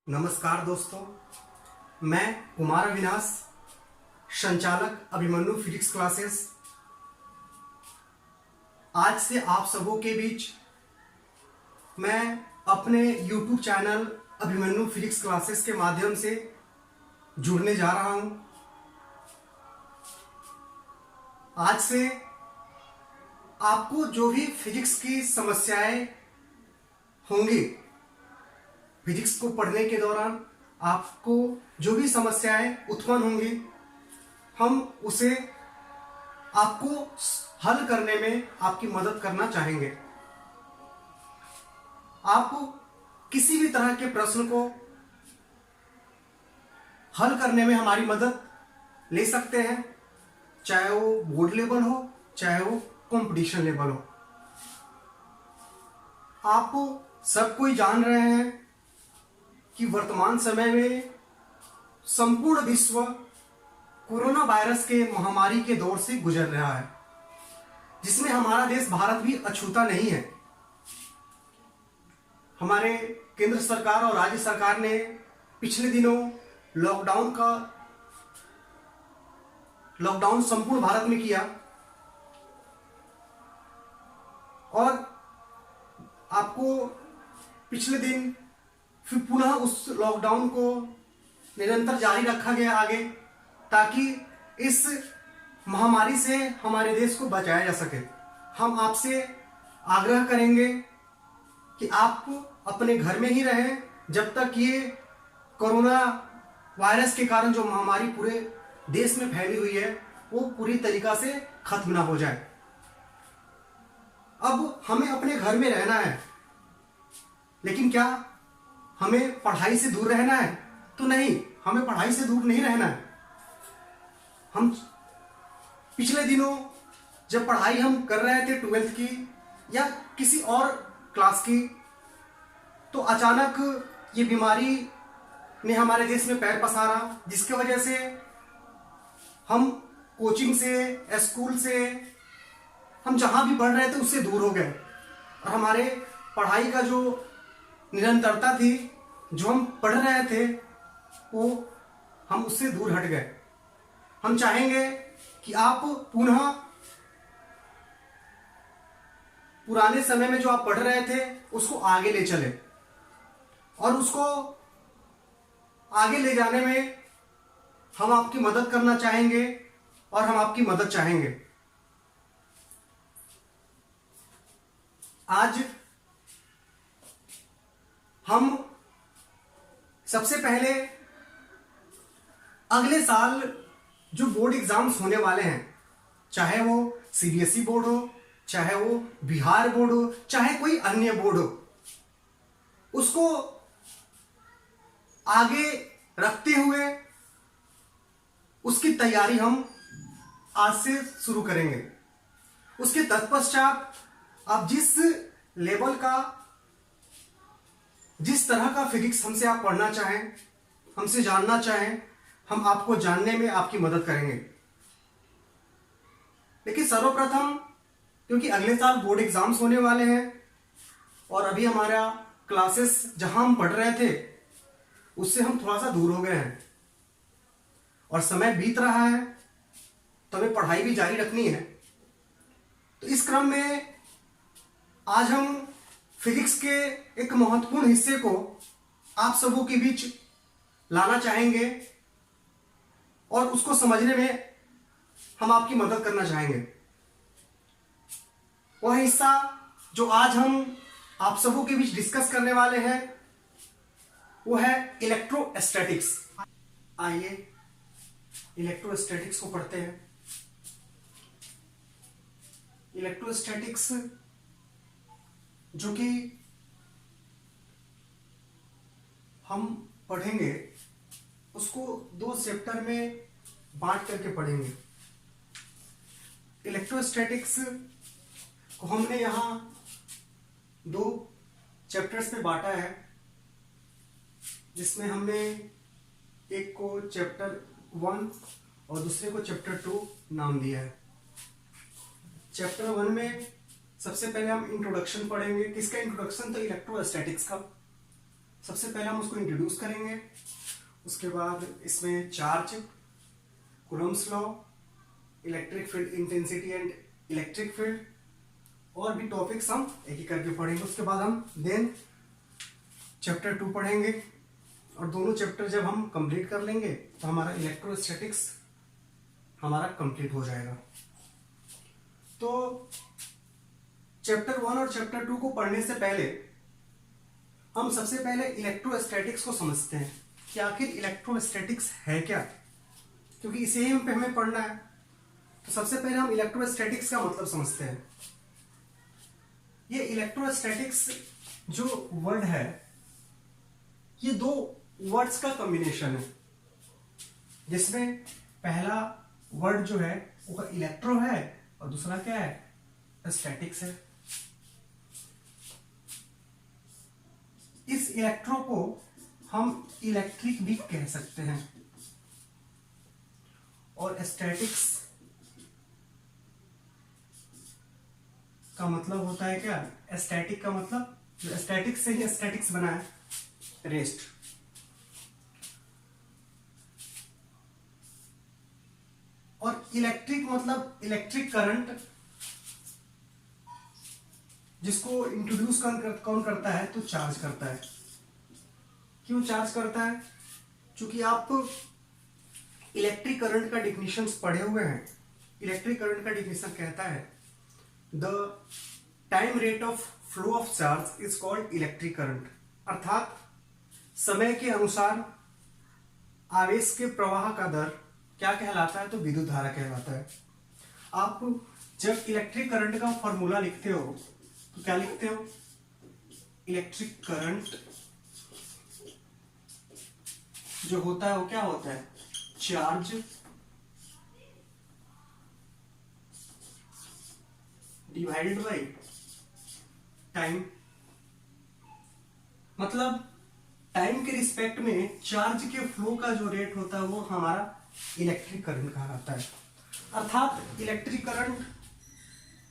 नमस्कार दोस्तों, मैं कुमार अविनाश, संचालक अभिमन्यु फिजिक्स क्लासेस। आज से आप सबों के बीच मैं अपने YouTube channel Abhimanyu physics classes के माध्यम से जुड़ने जा रहा हूं। आज से आपको जो भी फिजिक्स की समस्याएं होंगी, फिजिक्स को पढ़ने के दौरान आपको जो भी समस्याएं उत्पन्न होंगी, हम उसे आपको हल करने में आपकी मदद करना चाहेंगे। आप किसी भी तरह के प्रश्न को हल करने में हमारी मदद ले सकते हैं, चाहे वो बोर्ड लेवल हो, चाहे वो कंपटीशन लेवल हो। आप सब कोई जान रहे हैं कि वर्तमान समय में संपूर्ण विश्व कोरोना वायरस के महामारी के दौर से गुजर रहा है, जिसमें हमारा देश भारत भी अछूता नहीं है। हमारे केंद्र सरकार और राज्य सरकार ने पिछले दिनों लॉकडाउन संपूर्ण भारत में किया और आपको पिछले दिन फिर पुनः उस लॉकडाउन को निरंतर जारी रखा गया आगे, ताकि इस महामारी से हमारे देश को बचाया जा सके। हम आपसे आग्रह करेंगे कि आप अपने घर में ही रहें जब तक ये कोरोना वायरस के कारण जो महामारी पूरे देश में फैली हुई है वो पूरी तरीका से खत्म ना हो जाए। अब हमें अपने घर में रहना है, लेकिन क्या हमें पढ़ाई से दूर रहना है? तो नहीं, हमें पढ़ाई से दूर नहीं रहना है। हम पिछले दिनों जब पढ़ाई हम कर रहे थे 12th की या किसी और क्लास की, तो अचानक ये बीमारी ने हमारे देश में पैर पसारा, जिसकी वजह से हम कोचिंग से, स्कूल से, हम जहां भी पढ़ रहे थे उससे दूर हो गए और हमारे पढ़ाई का जो निरंतरता थी, जो हम पढ़ रहे थे, वो हम उससे दूर हट गए। हम चाहेंगे कि आप पुनः पुराने समय में जो आप पढ़ रहे थे उसको आगे ले चले और उसको आगे ले जाने में हम आपकी मदद करना चाहेंगे और हम आपकी मदद चाहेंगे। आज हम सबसे पहले अगले साल जो बोर्ड एग्जाम्स होने वाले हैं, चाहे वो सीबीएसई बोर्ड हो, चाहे वो बिहार बोर्ड हो, चाहे कोई अन्य बोर्ड हो, उसको आगे रखते हुए उसकी तैयारी हम आज से शुरू करेंगे। उसके तत्पश्चात आप जिस लेवल का, जिस तरह का फिजिक्स हमसे आप पढ़ना चाहें, हमसे जानना चाहें, हम आपको जानने में आपकी मदद करेंगे। लेकिन सर्वप्रथम, क्योंकि अगले साल बोर्ड एग्जाम्स होने वाले हैं और अभी हमारा क्लासेस जहां हम पढ़ रहे थे उससे हम थोड़ा सा दूर हो गए हैं और समय बीत रहा है, तो हमें पढ़ाई भी जारी रखनी है। तो इस क्रम में आज हम फिजिक्स के एक महत्वपूर्ण हिस्से को आप सबों के बीच लाना चाहेंगे और उसको समझने में हम आपकी मदद करना चाहेंगे। वह हिस्सा जो आज हम आप सबों के बीच डिस्कस करने वाले हैं वो है इलेक्ट्रोस्टैटिक्स। आइए इलेक्ट्रोस्टैटिक्स को पढ़ते हैं। इलेक्ट्रोस्टैटिक्स जो कि हम पढ़ेंगे उसको दो चैप्टर में बांट करके पढ़ेंगे। इलेक्ट्रोस्टैटिक्स को हमने यहां दो चैप्टर्स में बांटा है, जिसमें हमने एक को चैप्टर 1 और दूसरे को चैप्टर 2 नाम दिया है। चैप्टर 1 में सबसे पहले हम इंट्रोडक्शन पढ़ेंगे। किसका इंट्रोडक्शन? तो इलेक्ट्रोस्टैटिक्स का। सबसे पहले हम उसको इंट्रोड्यूस करेंगे, उसके बाद इसमें charge, Coulomb's law, electric field intensity and electric field, और भी टॉपिक्स हम एक एक करके पढ़ेंगे। उसके बाद हम देन चैप्टर 2 पढ़ेंगे, और दोनों चैप्टर जब हम कंप्लीट कर लेंगे तो हमारा इलेक्ट्रोस्टैटिक्स हमारा कंप्लीट हो जाएगा। तो चैप्टर 1 और चैप्टर 2 को पढ़ने से पहले हम सबसे पहले इलेक्ट्रोस्टैटिक्स को समझते हैं कि आखिर इलेक्ट्रोस्टैटिक्स है क्या, क्योंकि इसे ही हमें पढ़ना है। तो सबसे पहले हम इलेक्ट्रोस्टैटिक्स का मतलब समझते हैं। ये इलेक्ट्रोस्टैटिक्स जो वर्ड है, ये दो वर्ड्स का कॉम्बिनेशन है, जिसमें पहला वर्ड जो है वो इलेक्ट्रो है और दूसरा क्या है, स्टैटिक्स है। इस इलेक्ट्रो को हम इलेक्ट्रिक भी कह सकते हैं, और स्टैटिक्स का मतलब होता है क्या, स्टैटिक का मतलब, जो स्टैटिक्स से ही स्टैटिक्स बना है, रेस्ट। और इलेक्ट्रिक मतलब इलेक्ट्रिक करंट, जिसको इंट्रोड्यूस कौन करता है, तो चार्ज करता है। क्यों चार्ज करता है? क्योंकि आप इलेक्ट्रिक करंट का डिफिनेशन पढ़े हुए हैं। इलेक्ट्रिक करंट का डिफिनेशन कहता है the time rate of flow of charge is called electric current, अर्थात समय के अनुसार आवेश के प्रवाह का दर क्या कहलाता है, तो विद्युत धारा कहलाता है। आप जब इलेक्ट्रिक करंट का फॉर्मूला लिखते हो तो क्या लिखते हो, इलेक्ट्रिक करंट जो होता है वो क्या होता है, चार्ज डिवाइडेड बाय टाइम। मतलब टाइम के रिस्पेक्ट में चार्ज के फ्लो का जो रेट होता है वो हमारा इलेक्ट्रिक करंट कहलाता है। अर्थात इलेक्ट्रिक करंट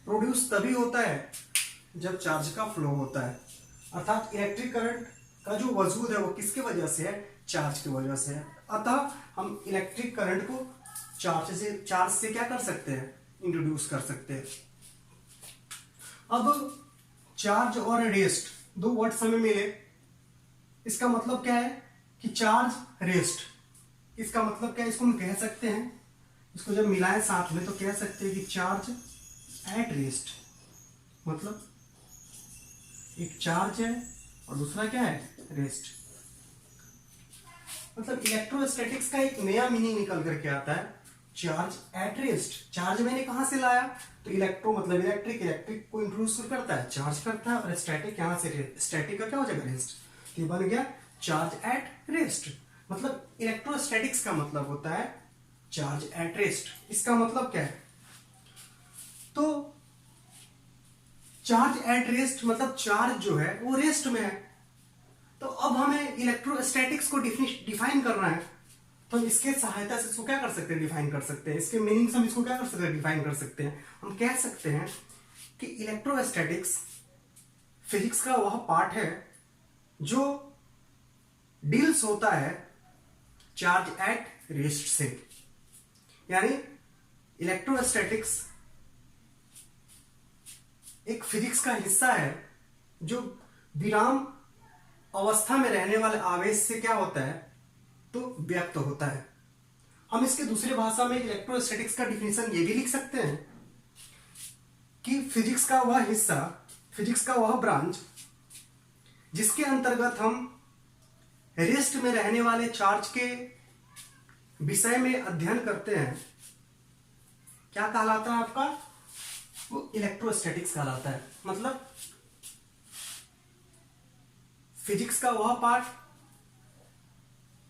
प्रोड्यूस तभी होता है जब चार्ज का फ्लो होता है। अर्थात इलेक्ट्रिक करंट का जो वजूद है वो किसके वजह से है, चार्ज की वजह से है। अतः हम इलेक्ट्रिक करंट को चार्ज से क्या कर सकते हैं, इंट्रोड्यूस कर सकते हैं। अब चार्ज और रेस्ट दो वर्ड्स हमें मिले, इसका मतलब क्या है कि चार्ज रेस्ट, इसका मतलब क्या है, इसको हम कह सकते हैं, इसको जब मिलाएं साथ में तो कह सकते हैं कि चार्ज एट रेस्ट। मतलब एक चार्ज है और दूसरा क्या है, रेस्ट। मतलब इलेक्ट्रोस्टैटिक्स का एक नया मीनिंग निकल करके आता है, चार्ज एट रेस्ट। चार्ज मैंने कहां से लाया, तो इलेक्ट्रो मतलब इलेक्ट्रिक, इलेक्ट्रिक को इंट्रोड्यूस करता है, चार्ज करता है, और स्टैटिक यहां से, स्टैटिक का क्या हो जाएगा, रेस्ट। तो ये बन गया चार्ज एट रेस्ट। मतलब इलेक्ट्रोस्टैटिक्स का मतलब होता है चार्ज एट रेस्ट। इसका मतलब क्या है, तो चार्ज एट रेस्ट मतलब चार्ज जो है वो रेस्ट में है। तो अब हमें इलेक्ट्रोस्टैटिक्स को डिफाइन करना है, तो हम इसके सहायता से इसको क्या कर सकते हैं, डिफाइन कर सकते हैं। इसके मीनिंग से हम इसको क्या कर सकते हैं, डिफाइन कर सकते हैं। हम कह सकते हैं कि इलेक्ट्रोस्टैटिक्स फिजिक्स का वह पार्ट है जो डील्स होता है चार्ज एट रेस्ट से। यानी इलेक्ट्रोस्टैटिक्स एक फिजिक्स का हिस्सा है जो विराम अवस्था में रहने वाले आवेश से क्या होता है, तो व्यक्त होता है। हम इसके दूसरे भाषा में इलेक्ट्रोस्टैटिक्स का डिफिनेशन ये भी लिख सकते हैं कि फिजिक्स का वह हिस्सा, फिजिक्स का वह ब्रांच जिसके अंतर्गत हम रेस्ट में रहने वाले चार्ज के विषय में अध्ययन करते हैं, क्या कहलाता है आपका, वो इलेक्ट्रोस्टैटिक्स कहलाता है। मतलब फिजिक्स का वह पार्ट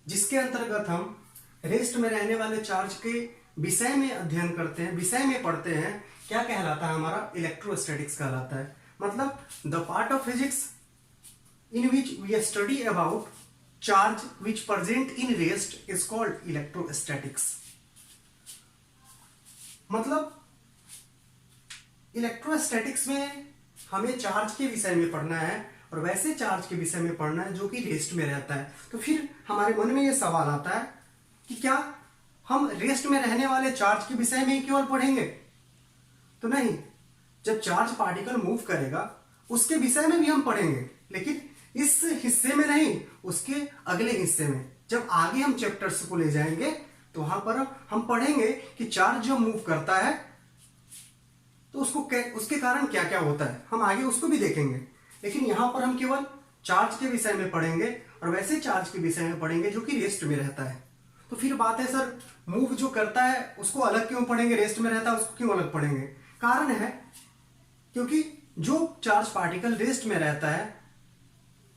जिसके अंतर्गत हम रेस्ट में रहने वाले चार्ज के विषय में अध्ययन करते हैं, विषय में पढ़ते हैं, क्या कहलाता है, हमारा इलेक्ट्रोस्टैटिक्स कहलाता है। मतलब the part of physics in which we study about charge which present in rest is called electrostatics. मतलब इलेक्ट्रोस्टैटिक्स में हमें चार्ज के विषय में पढ़ना है, और वैसे चार्ज के विषय में पढ़ना है जो कि रेस्ट में रहता है। तो फिर हमारे मन में ये सवाल आता है कि क्या हम रेस्ट में रहने वाले चार्ज के विषय में ही केवल पढ़ेंगे? तो नहीं, जब चार्ज पार्टिकल मूव करेगा उसके विषय में भी हम पढ़ेंगे, लेकिन इस हिस्से में नहीं, उसके अगले हिस्से में। जब आगे हम चैप्टर्स को ले जाएंगे तो वहां पर हम पढ़ेंगे कि चार्ज जब मूव करता है तो उसके कारण क्या क्या होता है, हम आगे उसको भी देखेंगे। लेकिन यहां पर हम केवल चार्ज के विषय में पढ़ेंगे और वैसे चार्ज के विषय में पढ़ेंगे जो कि रेस्ट में रहता है। तो फिर बात है सर, मूव जो करता है उसको अलग क्यों पढ़ेंगे, रेस्ट में रहता है उसको क्यों अलग पढ़ेंगे? कारण है क्योंकि जो चार्ज पार्टिकल रेस्ट में रहता है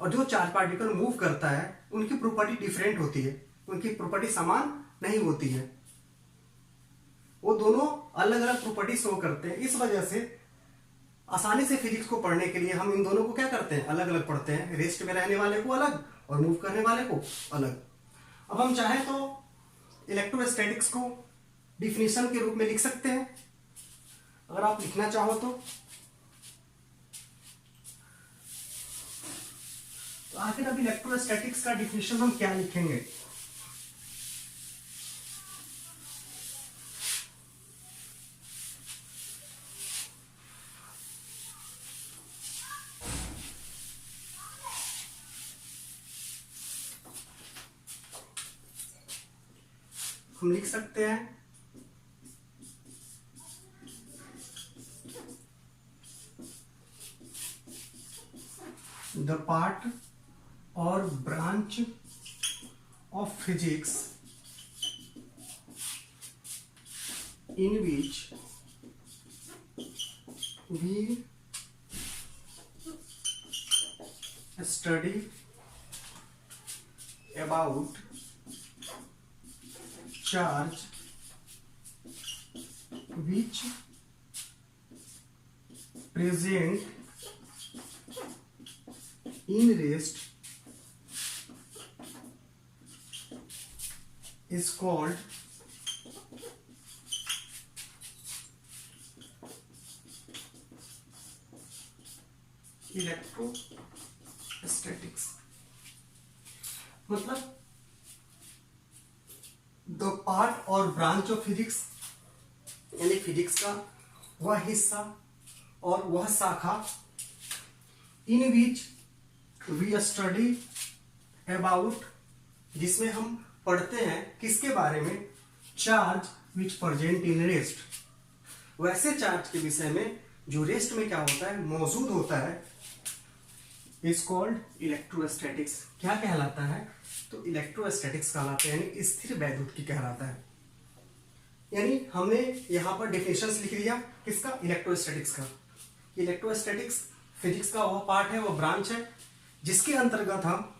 और जो चार्ज पार्टिकल मूव करता है उनकी प्रॉपर्टी डिफरेंट होती है, उनकी प्रॉपर्टी समान नहीं होती है, वो दोनों अलग अलग प्रॉपर्टी शो करते हैं। इस वजह से आसानी से फिजिक्स को पढ़ने के लिए हम इन दोनों को क्या करते हैं, अलग अलग पढ़ते हैं, रेस्ट में रहने वाले को अलग और मूव करने वाले को अलग। अब हम चाहें तो इलेक्ट्रोस्टैटिक्स को डिफिनीशन के रूप में लिख सकते हैं, अगर आप लिखना चाहो तो। आखिर अब इलेक्ट्रोस्टैटिक्स का डिफिनीशन हम क्या लिखेंगे? हम लिख सकते हैं the part or branch of physics in which we study about charge which present in rest is called electrostatics. मतलब द पार्ट और ब्रांच ऑफ फिजिक्स, यानी फिजिक्स का वह हिस्सा और वह शाखा इन विच वी स्टडी अबाउट, जिसमें हम पढ़ते हैं किसके बारे में, charge which present in rest, वैसे चार्ज के विषय में जो रेस्ट में क्या होता है, मौजूद होता है, इज कॉल्ड इलेक्ट्रोस्टैटिक्स। क्या कहलाता है? तो इलेक्ट्रोस्टैटिक्स कहलाता है, यानी स्थिर वैद्युत की कहलाता है। यानी हमने यहां पर डेफिनेशंस लिख दिया किसका, इलेक्ट्रोस्टैटिक्स का। इलेक्ट्रोस्टैटिक्स फिजिक्स का वह पार्ट है, वह ब्रांच है जिसके अंतर्गत हम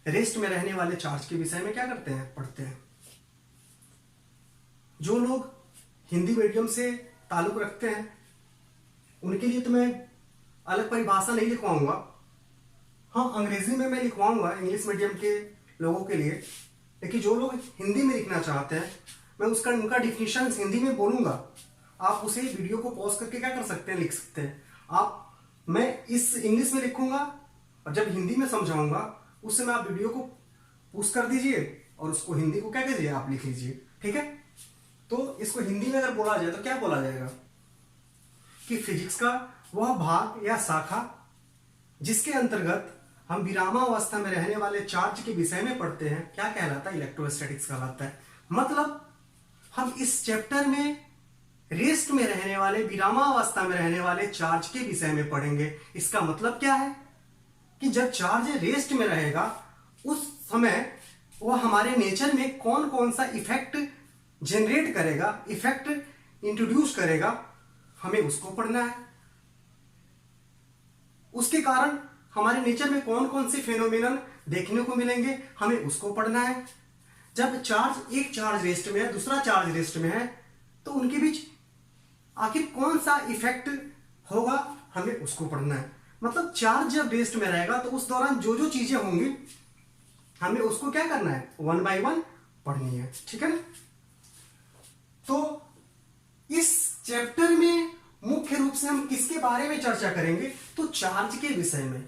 रेस्ट में रहने वाले चार्ज के विषय में क्या करते हैं, पढ़ते हैं। जो लोग हिंदी मीडियम से ताल्लुक रखते हैं उनके लिए तो मैं अलग परिभाषा नहीं लिखवाऊंगा, हाँ अंग्रेजी में मैं लिखवाऊंगा इंग्लिश मीडियम के लोगों के लिए। लेकिन जो लोग हिंदी में लिखना चाहते हैं मैं उनका डिफिनीशन हिंदी में बोलूंगा, आप उसे वीडियो को पॉज करके क्या कर सकते हैं, लिख सकते हैं आप। मैं इस इंग्लिश में लिखूंगा और जब हिंदी में समझाऊंगा उस समय आप वीडियो को पूछ कर दीजिए और उसको हिंदी को क्या कीजिए, आप लिख लीजिए, ठीक है। तो इसको हिंदी में अगर बोला जाए तो क्या बोला जाएगा कि फिजिक्स का वह भाग या शाखा जिसके अंतर्गत हम विरामावस्था में रहने वाले चार्ज के विषय में पढ़ते हैं, क्या कहलाता है, इलेक्ट्रोस्टैटिक्स कहलाता है। मतलब हम इस चैप्टर में रेस्ट में रहने वाले, विरामावस्था में रहने वाले चार्ज के विषय में पढ़ेंगे। इसका मतलब क्या है कि जब चार्ज रेस्ट में रहेगा उस समय वह हमारे नेचर में कौन कौन सा इफेक्ट जनरेट करेगा, इफेक्ट इंट्रोड्यूस करेगा, हमें उसको पढ़ना है। उसके कारण हमारे नेचर में कौन कौन से फेनोमेनन देखने को मिलेंगे, हमें उसको पढ़ना है। जब एक चार्ज रेस्ट में है, दूसरा चार्ज रेस्ट में है, तो उनके बीच आखिर कौन सा इफेक्ट होगा, हमें उसको पढ़ना है। मतलब चार्ज जब रेस्ट में रहेगा तो उस दौरान जो जो चीजें होंगी हमें उसको क्या करना है, 1 by 1 पढ़नी है, ठीक है ना। तो इस चैप्टर में मुख्य रूप से हम किसके बारे में चर्चा करेंगे, तो चार्ज के विषय में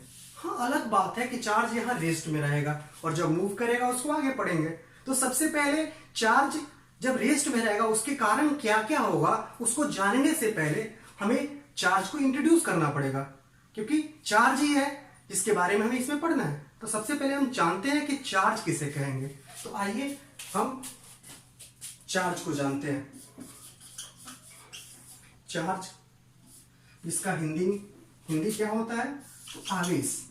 हाँ, अलग बात है कि चार्ज यहाँ रेस्ट में रहेगा और जब मूव करेगा उसको आगे पढ़ेंगे। तो सबसे पहले चार्ज जब रेस्ट में रहेगा उसके कारण क्या क्या होगा उसको जानने से पहले हमें चार्ज को इंट्रोड्यूस करना पड़ेगा, क्योंकि चार्ज ही है जिसके बारे में हमें इसमें पढ़ना है। तो सबसे पहले हम जानते हैं कि चार्ज किसे कहेंगे। तो आइए हम चार्ज को जानते हैं। चार्ज, इसका हिंदी क्या होता है? तो आवेश।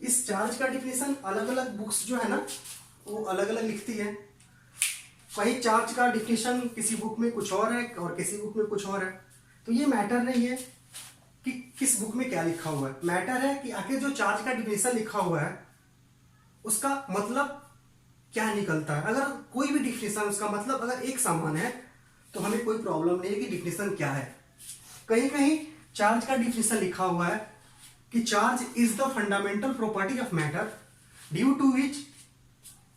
इस चार्ज का डिफिनेशन अलग अलग बुक्स जो है ना वो अलग अलग लिखती है। वही चार्ज का डिफिनेशन किसी बुक में कुछ और है और किसी बुक में कुछ और है। तो ये मैटर नहीं है कि किस बुक में क्या लिखा हुआ है, मैटर है कि आखिर जो चार्ज का डिफिनेशन लिखा हुआ है उसका मतलब क्या निकलता है। अगर कोई भी डिफिनेशन उसका मतलब अगर एक समान है तो हमें कोई प्रॉब्लम नहीं है कि डिफिनेशन क्या है। कहीं कहीं चार्ज का डिफिनेशन लिखा हुआ है कि charge is the fundamental property of matter due to which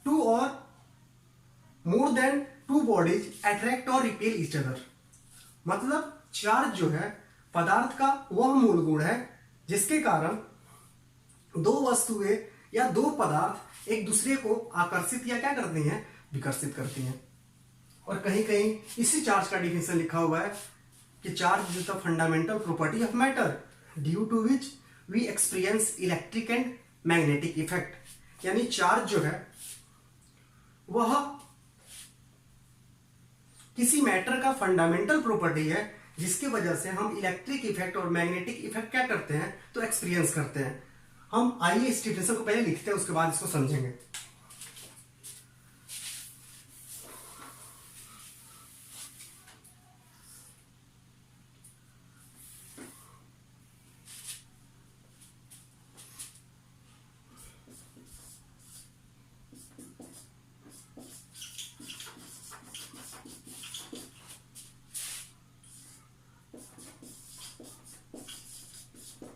two or more than two bodies attract or repel each other. मतलब चार्ज जो है पदार्थ का वह मूल गुण है जिसके कारण दो वस्तुएं या दो पदार्थ एक दूसरे को आकर्षित या क्या करती हैं, विकर्षित करती हैं। और कहीं कहीं इसी चार्ज का डिफिनेशन लिखा हुआ है कि charge is the fundamental property of matter due to which we experience electric and magnetic effect. यानी चार्ज जो है वह किसी मैटर का फंडामेंटल प्रॉपर्टी है जिसकी वजह से हम इलेक्ट्रिक इफेक्ट और मैग्नेटिक इफेक्ट क्या करते हैं, तो एक्सपीरियंस करते हैं। हम आइए इस डिफिनेशन को पहले लिखते हैं, उसके बाद इसको समझेंगे।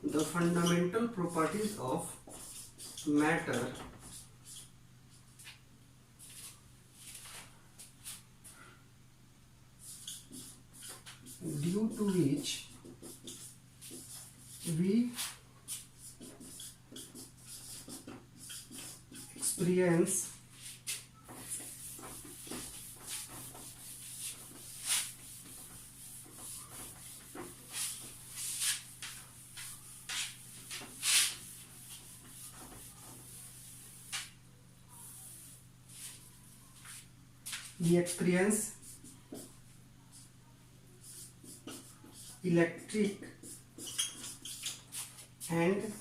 The fundamental properties of matter due to which we experience electric and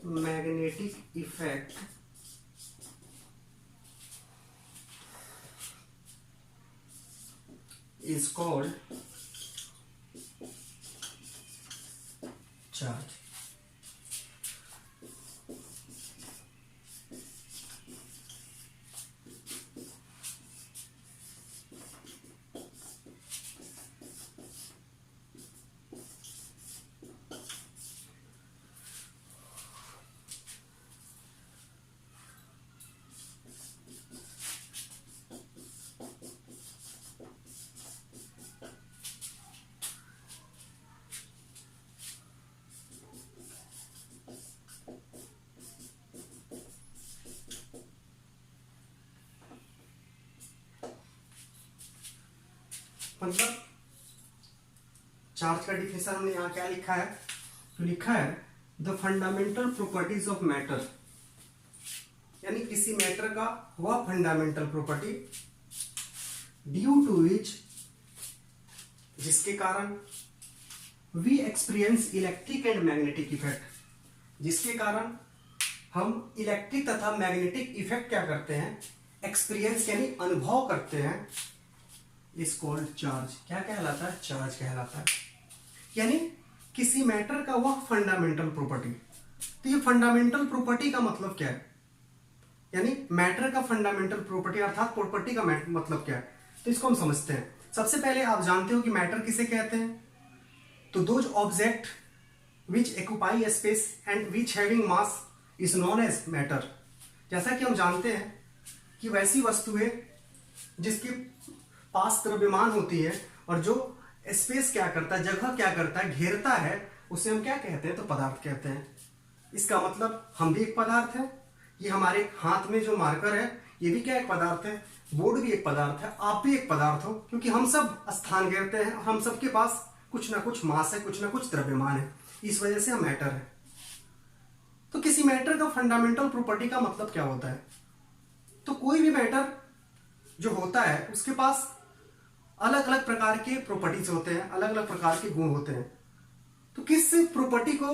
magnetic effect is called charge. मतलब चार्ज का डिफिनेशन हमने यहां क्या लिखा है, तो लिखा है the fundamental properties of matter, यानी किसी मैटर का वह fundamental property due to which, जिसके कारण we experience electric and magnetic effect, जिसके कारण हम इलेक्ट्रिक तथा मैग्नेटिक इफेक्ट क्या करते हैं, एक्सपीरियंस यानी अनुभव करते हैं, इज कॉल्ड चार्ज। क्या कहलाता है? चार्ज कहलाता है। यानी किसी मैटर का वह फंडामेंटल प्रॉपर्टी। तो ये फंडामेंटल प्रॉपर्टी का मतलब क्या है, यानी मैटर का फंडामेंटल प्रॉपर्टी अर्थात प्रॉपर्टी का मतलब क्या है, तो इसको हम समझते हैं। सबसे पहले आप जानते हो कि मैटर किसे कहते हैं, तो those object which occupy space and which having mass is known as matter. जैसा कि हम जानते हैं कि वैसी वस्तुएं जिसके पास द्रव्यमान होती है और जो स्पेस क्या करता है, जगह क्या करता है, घेरता है, उसे हम क्या कहते हैं? तो पदार्थ कहते हैं। इसका मतलब हम भी एक पदार्थ है, ये हमारे हाथ में जो मार्कर है ये भी क्या एक पदार्थ है, बोर्ड भी एक पदार्थ है, आप भी एक पदार्थ हो, क्योंकि हम सब स्थान घेरते हैं, हम सबके पास कुछ ना कुछ मास है, कुछ ना कुछ द्रव्यमान है, इस वजह से हम मैटर है। तो किसी मैटर का फंडामेंटल प्रॉपर्टी का मतलब क्या होता है? तो कोई भी मैटर जो होता है उसके पास अलग अलग प्रकार के प्रॉपर्टीज होते हैं, अलग अलग प्रकार के गुण होते हैं। तो किस प्रॉपर्टी को,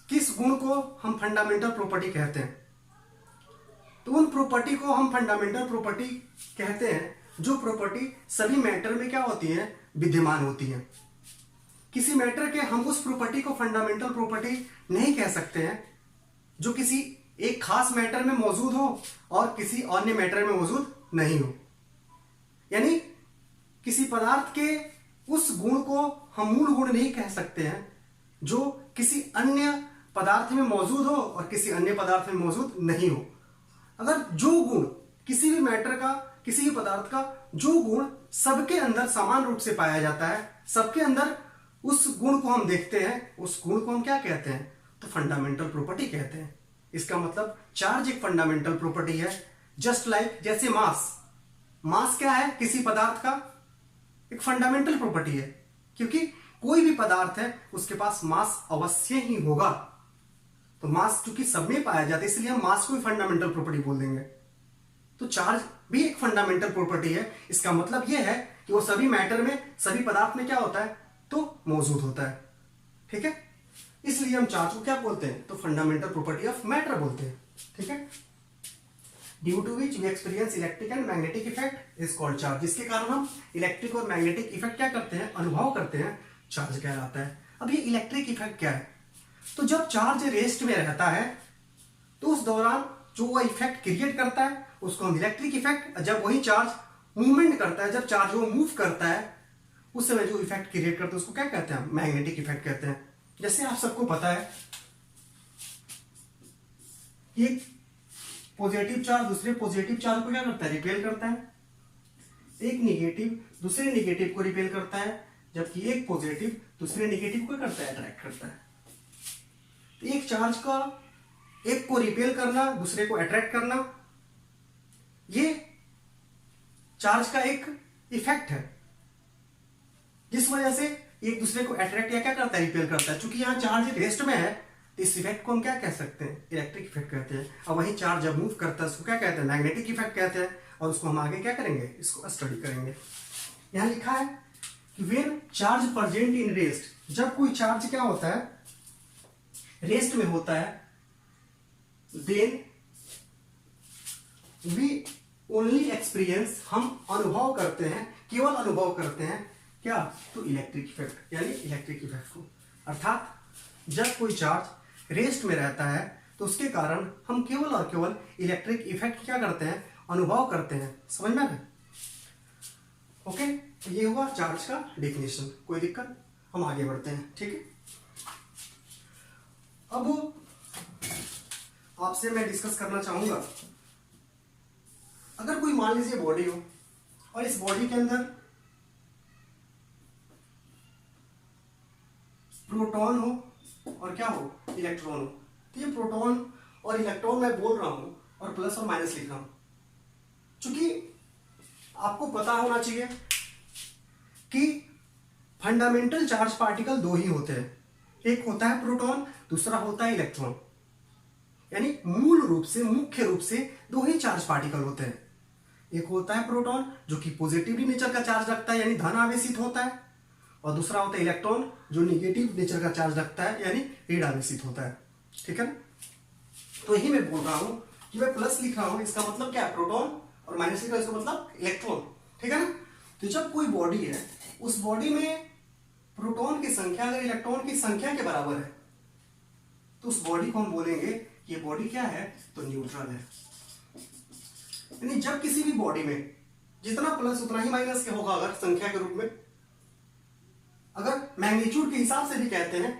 किस गुण को हम फंडामेंटल प्रॉपर्टी कहते हैं? तो उन प्रॉपर्टी को हम फंडामेंटल प्रॉपर्टी कहते हैं जो प्रॉपर्टी सभी मैटर में क्या होती है? विद्यमान होती है। किसी मैटर के हम उस प्रॉपर्टी को फंडामेंटल प्रॉपर्टी नहीं कह सकते हैं जो किसी एक खास मैटर में मौजूद हो और किसी अन्य मैटर में मौजूद नहीं हो। यानी किसी पदार्थ के उस गुण को हम मूल गुण नहीं कह सकते हैं जो किसी अन्य पदार्थ में मौजूद हो और किसी अन्य पदार्थ में मौजूद नहीं हो। अगर जो गुण किसी भी मैटर का, किसी भी पदार्थ का जो गुण सबके अंदर समान रूप से पाया जाता है, सबके अंदर उस गुण को हम देखते हैं, उस गुण को हम क्या कहते हैं? तो फंडामेंटल प्रॉपर्टी कहते हैं। इसका मतलब चार्ज एक फंडामेंटल प्रॉपर्टी है। जस्ट लाइक जैसे मास, मास क्या है? किसी पदार्थ का एक फंडामेंटल प्रॉपर्टी है, क्योंकि कोई भी पदार्थ है उसके पास मास अवश्य ही होगा। तो मास चूंकि सब में पाया जाता है इसलिए हम मास को भी फंडामेंटल प्रॉपर्टी बोल देंगे। तो चार्ज भी एक फंडामेंटल प्रॉपर्टी है। इसका मतलब यह है कि वो सभी मैटर में, सभी पदार्थ में क्या होता है? तो मौजूद होता है। ठीक है, इसलिए हम चार्ज को क्या बोलते हैं? तो फंडामेंटल प्रॉपर्टी ऑफ मैटर बोलते हैं। ठीक है, due to which we experience electric and magnetic effect is called charge. जिसके कारण हम इलेक्ट्रिक और मैग्नेटिक इफेक्ट क्या करते हैं? अनुभव करते हैं, चार्ज कहलाता है। अब ये इलेक्ट्रिक इफेक्ट क्या है? तो जब चार्ज रेस्ट में रहता है तो उस दौरान जो वो इफेक्ट क्रिएट करता है उसको हम इलेक्ट्रिक इफेक्ट, जब वही चार्ज मूवमेंट करता है, जब चार्ज वो मूव करता है उस समय जो इफेक्ट क्रिएट करता है उसको क्या कहते हैं? मैग्नेटिक इफेक्ट कहते हैं। जैसे आप सबको पता है कि पॉजिटिव चार्ज दूसरे पॉजिटिव चार्ज को क्या करता है? रिपेल करता है। एक निगेटिव दूसरे निगेटिव को रिपेल करता है, जबकि एक पॉजिटिव दूसरे निगेटिव को करता है? अट्रैक्ट करता है। तो एक चार्ज का एक को रिपेल करना, दूसरे को अट्रैक्ट करना, ये चार्ज का एक इफेक्ट है, जिस वजह से एक दूसरे को अट्रैक्ट या क्या करता है? रिपेल करता है। चूंकि यहां चार्ज रेस्ट में है तो इस इफेक्ट को हम क्या कह सकते हैं? इलेक्ट्रिक इफेक्ट कहते हैं। और वही चार्ज जब मूव करता है उसको क्या कहते हैं? मैग्नेटिक इफेक्ट कहते हैं। और उसको हम आगे क्या करेंगे? इसको स्टडी करेंगे। यहां लिखा है कि when charge present in rest, जब कोई चार्ज क्या होता है? रेस्ट में होता है, देन वी ओनली एक्सपीरियंस, हम अनुभव करते हैं, केवल अनुभव करते हैं क्या? तो इलेक्ट्रिक इफेक्ट, यानी इलेक्ट्रिक इफेक्ट को। अर्थात जब कोई चार्ज रेस्ट में रहता है तो उसके कारण हम केवल और केवल इलेक्ट्रिक इफेक्ट क्या करते हैं? अनुभव करते हैं। समझ में आ रहा है? ओके, तो ये हुआ चार्ज का डेफिनेशन। कोई दिक्कत? हम आगे बढ़ते हैं। ठीक है, अब आपसे मैं डिस्कस करना चाहूंगा, अगर कोई मान लीजिए बॉडी हो और इस बॉडी के अंदर प्रोटॉन हो और क्या हो? इलेक्ट्रॉन हो। तो ये प्रोटॉन और इलेक्ट्रॉन मैं बोल रहा हूं और प्लस और माइनस लिख रहा हूं, क्योंकि आपको पता होना चाहिए कि फंडामेंटल चार्ज पार्टिकल दो ही होते हैं, एक होता है प्रोटॉन, दूसरा होता है इलेक्ट्रॉन। यानी मूल रूप से, मुख्य रूप से दो ही चार्ज पार्टिकल होते हैं। एक होता है प्रोटॉन जो कि पॉजिटिव नेचर का चार्ज रखता है, यानी धन आवेशित होता है, और दूसरा होता है इलेक्ट्रॉन जो निगेटिव नेचर का चार्ज रखता है, यानी ऋण आवेशित होता है। ठीक है ना? तो यही मैं बोल रहा हूं कि मैं प्लस लिख रहा हूं, इसका मतलब क्या है? प्रोटॉन, और माइनस लिख रहा हूं इसका मतलब इलेक्ट्रॉन। ठीक है ना? तो जब कोई बॉडी है, उस बॉडी में प्रोटॉन की संख्या अगर इलेक्ट्रॉन की संख्या के बराबर है तो उस बॉडी को हम बोलेंगे ये बॉडी क्या है? तो न्यूट्रल है। यानी जब किसी भी बॉडी में जितना प्लस उतना ही माइनस क्या होगा, अगर संख्या के रूप में, अगर मैग्नीट्यूड के हिसाब से भी कहते हैं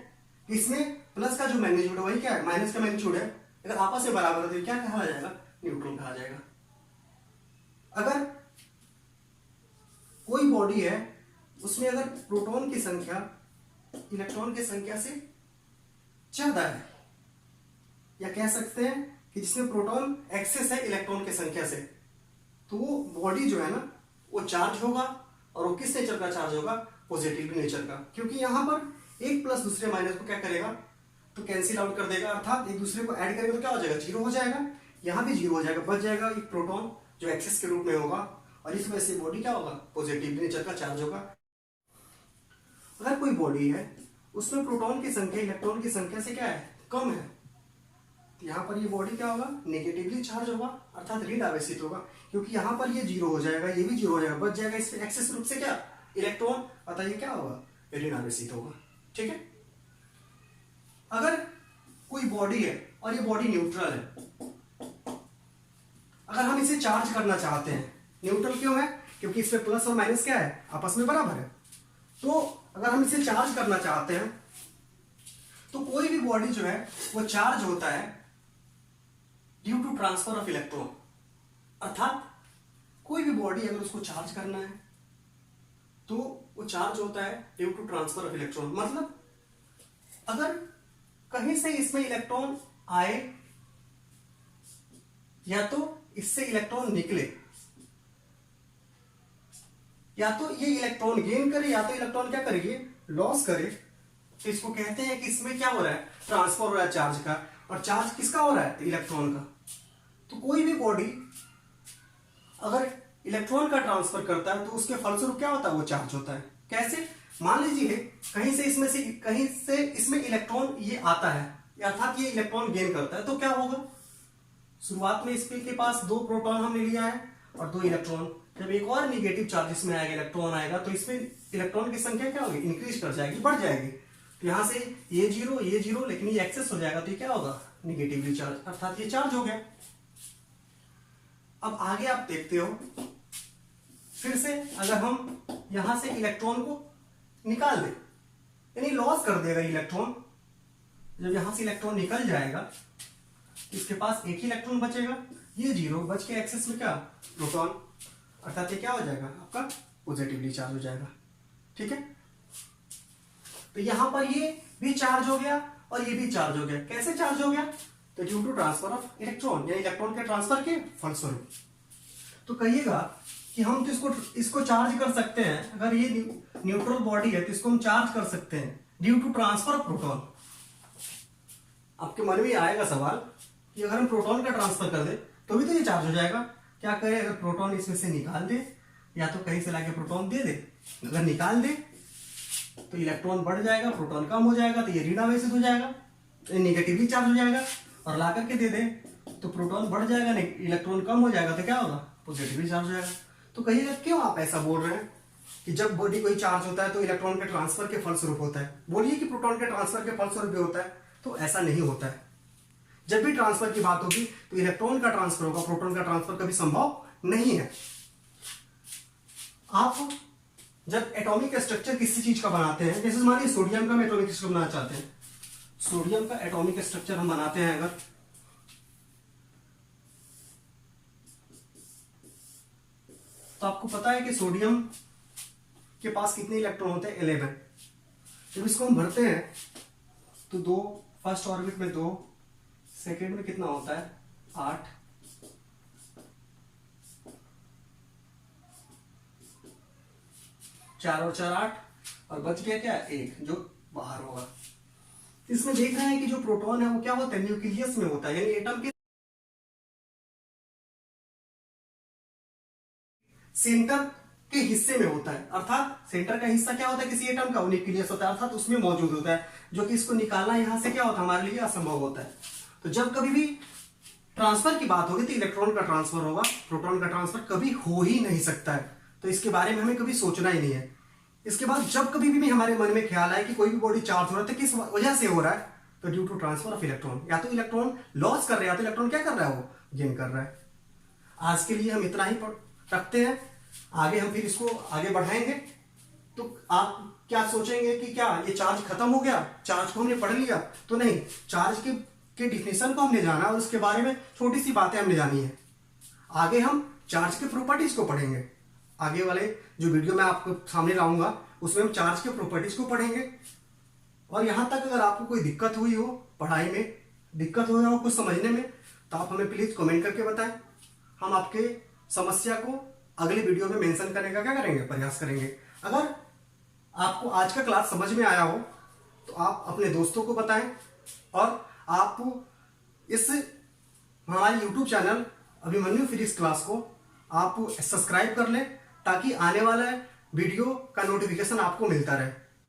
कि इसमें प्लस का जो मैग्नीट्यूड है वही क्या है? माइनस का मैग्नीट्यूड है। अगर आपस में बराबर है तो क्या कहा जाएगा? न्यूट्रॉन कहा जाएगा। अगर कोई बॉडी है उसमें अगर प्रोटॉन की संख्या इलेक्ट्रॉन की संख्या से ज्यादा है, या कह सकते हैं कि जिसमें प्रोटॉन एक्सेस है इलेक्ट्रॉन की संख्या से, तो वो बॉडी जो है ना वो चार्ज होगा। और वो किस नेचर का चार्ज होगा? पॉजिटिव नेचर का, क्योंकि यहां पर एक प्लस दूसरे माइनस को क्या करेगा? तो कैंसिल आउट कर देगा, अर्थात एक दूसरे को ऐड करेगा तो क्या हो जाएगा? जीरो हो जाएगा। यहां भी जीरो हो जाएगा, बच जाएगा एक प्रोटॉन जो एक्सेस के रूप में होगा, और इस वजह से बॉडी क्या होगा? पॉजिटिव नेचर का चार्ज होगा। अगर कोई बॉडी है उसमें प्रोटॉन की संख्या इलेक्ट्रॉन की संख्या से क्या है? कम है, तो यहां पर ये बॉडी क्या होगा? नेगेटिवली चार्ज होगा, अर्थात ऋण आवेशित होगा, क्योंकि यहां पर ये जीरो हो जाएगा, ये भी जीरो हो जाएगा, बच जाएगा इसमें एक्सेस रूप से क्या? इलेक्ट्रॉन, अतः ये क्या होगा? ऋण आवेशित होगा। ठीक है। अगर कोई बॉडी है और ये बॉडी न्यूट्रल है, अगर हम इसे चार्ज करना चाहते हैं, न्यूट्रल क्यों है? क्योंकि इसमें प्लस और माइनस क्या है? आपस में बराबर है। तो अगर हम इसे चार्ज करना चाहते हैं तो कोई भी बॉडी जो है वो चार्ज होता है due to transfer of electron, अर्थात कोई भी बॉडी अगर उसको चार्ज करना है तो वो चार्ज होता है due to transfer of electron. मतलब अगर कहीं से इसमें इलेक्ट्रॉन आए या तो इससे इलेक्ट्रॉन निकले, या तो ये इलेक्ट्रॉन गेन करे या तो इलेक्ट्रॉन क्या करेगी? लॉस करे, तो इसको कहते हैं कि इसमें क्या हो रहा है? ट्रांसफर हो रहा है चार्ज का। और चार्ज किसका हो रहा है? तो इलेक्ट्रॉन का। तो कोई भी बॉडी अगर इलेक्ट्रॉन का ट्रांसफर करता है तो उसके फलस्वरूप क्या होता है? वो चार्ज होता है। कैसे? मान लीजिए कहीं से इसमें इलेक्ट्रॉन ये आता है, अर्थात ये इलेक्ट्रॉन गेन करता है, तो क्या होगा? शुरुआत में इसके पास दो प्रोटॉन हमने लिया है और दो इलेक्ट्रॉन। जब एक और निगेटिव चार्ज इसमें आएगा, इलेक्ट्रॉन आएगा, तो इसमें इलेक्ट्रॉन की संख्या क्या होगी? इंक्रीज कर जाएगी, बढ़ जाएगी। तो यहां से ये जीरो, लेकिन ये एक्सेस हो जाएगा, तो ये क्या होगा? निगेटिवली चार्ज, अर्थात ये चार्ज हो गया। अब आगे आप देखते हो, फिर से अगर हम यहां से इलेक्ट्रॉन को निकाल दे, यानी लॉस कर देगा इलेक्ट्रॉन, जब यहां से इलेक्ट्रॉन निकल जाएगा इसके पास एक ही इलेक्ट्रॉन बचेगा, ये जीरो बच के एक्सेस में क्या? प्रोटॉन, अर्थात ये क्या हो जाएगा? आपका पॉजिटिवली चार्ज हो जाएगा। ठीक है। तो यहां पर ये भी चार्ज हो गया और ये भी चार्ज हो गया। कैसे चार्ज हो गया? तो due to transfer of electron, या इलेक्ट्रॉन के ट्रांसफर के फलस्वरूप। तो कहिएगा कि हम तो इसको चार्ज कर सकते हैं, अगर ये न्यूट्रल बॉडी है तो इसको हम चार्ज कर सकते हैं due to transfer of proton. आपके मन में आएगा सवाल कि अगर हम प्रोटॉन का ट्रांसफर कर दे तो भी तो ये चार्ज हो जाएगा। क्या करें? अगर प्रोटॉन इसमें से निकाल दे या तो कहीं से लाके प्रोटॉन दे दे, अगर निकाल दे तो इलेक्ट्रॉन बढ़ जाएगा, प्रोटॉन कम हो जाएगा, तो ये ऋण आवेशित हो जाएगा, नेगेटिवली चार्ज हो जाएगा। और ला करके दे दे तो प्रोटॉन बढ़ जाएगा, इलेक्ट्रॉन कम हो जाएगा, तो क्या होगा? पॉजिटिवली चार्ज हो जाएगा। तो कहिएगा क्यों आप ऐसा बोल रहे हैं कि जब बॉडी कोई चार्ज होता है तो इलेक्ट्रॉन के ट्रांसफर के फलस्वरूप होता है? बोलिए कि प्रोटॉन के ट्रांसफर के फलस्वरूप भी होता है, तो ऐसा नहीं होता है। जब भी ट्रांसफर की बात होगी तो इलेक्ट्रॉन का ट्रांसफर होगा, प्रोटॉन का ट्रांसफर कभी संभव नहीं है। आप जब एटॉमिक स्ट्रक्चर किसी चीज का बनाते हैं, जैसे मान लीजिए सोडियम का हम एटॉमिक स्ट्रक्चर बनाना चाहते हैं, सोडियम का एटॉमिक स्ट्रक्चर हम बनाते हैं अगर, तो आपको पता है कि सोडियम के पास कितने इलेक्ट्रॉन होते हैं? 11। जब इसको हम भरते हैं तो 2 फर्स्ट ऑर्बिट में 2, सेकेंड में कितना होता है? 8, 4 और 4 8, और बच गया क्या? 1 जो बाहर होगा। इसमें देख रहे हैं कि जो प्रोटॉन है वो क्या होता है? न्यूक्लियस में होता है, यानी एटम के सेंटर के हिस्से में होता है। अर्थात सेंटर का हिस्सा क्या होता है किसी एटम का? वो न्यूक्लियस होता है, अर्थात उसमें मौजूद होता है, जो कि इसको निकालना यहां से क्या होता है? हमारे लिए असंभव होता है। तो जब कभी भी ट्रांसफर की बात होगी तो इलेक्ट्रॉन का ट्रांसफर होगा, प्रोटॉन का ट्रांसफर कभी हो ही नहीं सकता है। तो इसके बारे में हमें कभी सोचना ही नहीं है। इसके बाद जब कभी भी हमारे मन में ख्याल आए कि कोई भी बॉडी चार्ज हो रहा है तो किस वजह से हो रहा है? तो due to transfer of electron, या तो इलेक्ट्रॉन लॉस कर रहा है या तो इलेक्ट्रॉन क्या कर रहा है? वो गेन कर रहा है। आज के लिए हम इतना ही रखते हैं, आगे हम फिर इसको आगे बढ़ाएंगे। तो आप क्या सोचेंगे कि क्या ये चार्ज खत्म हो गया, चार्ज को हमने पढ़ लिया? तो नहीं, चार्ज के डिफिनेशन को हमने जाना और उसके बारे में छोटी सी बातें हमने जानी है। आगे हम चार्ज के प्रॉपर्टीज को पढ़ेंगे। आगे वाले जो वीडियो मैं आपको सामने लाऊंगा उसमें हम चार्ज के प्रॉपर्टीज को पढ़ेंगे। और यहां तक अगर आपको कोई दिक्कत हुई हो पढ़ाई में, दिक्कत हो रहा हो कुछ समझने में, तो आप हमें प्लीज कमेंट करके बताएं। हम आपके समस्या को अगली वीडियो में मेंशन करने का क्या करेंगे, प्रयास करेंगे। अगर आपको आज का क्लास समझ में आया हो तो आप अपने दोस्तों को बताएं और आप इस हमारे YouTube channel Abhimanyu physics class को आप सब्सक्राइब कर लें, ताकि आने वाला वीडियो का नोटिफिकेशन आपको मिलता रहे।